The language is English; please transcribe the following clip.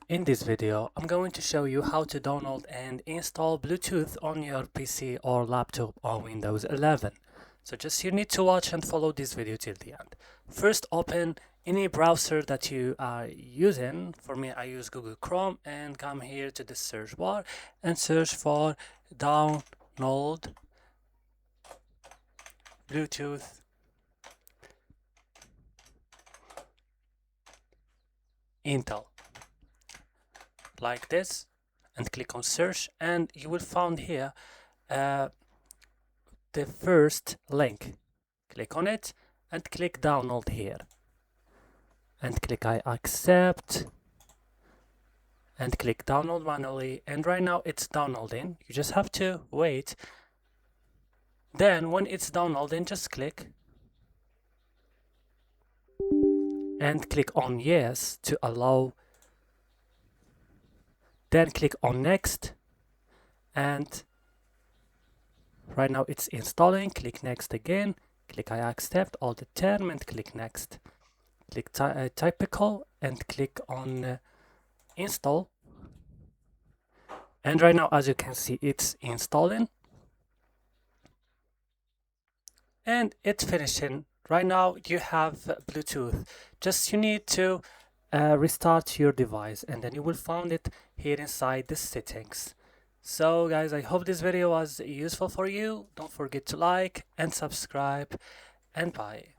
In this video, I'm going to show you how to download and install Bluetooth on your PC or laptop on Windows 11. So just you need to watch and follow this video till the end. First, open any browser that you are using. For me, I use Google Chrome and come here to the search bar and search for download Bluetooth Intel. Like this, and click on search, and you will find here the first link. Click on it and click download here, and click I accept, and click download manually. And right now it's downloading. You just have to wait. Then when it's downloading, just click and click on yes to allow. Then click on next, and right now it's installing. Click next again, click I accept all the term and click next. Click typical and click on install. And right now, as you can see, it's installing and it's finishing. Right now you have Bluetooth. Just you need to restart your device, and then you will find it here inside the settings. So guys, I hope this video was useful for you. Don't forget to like and subscribe, and bye.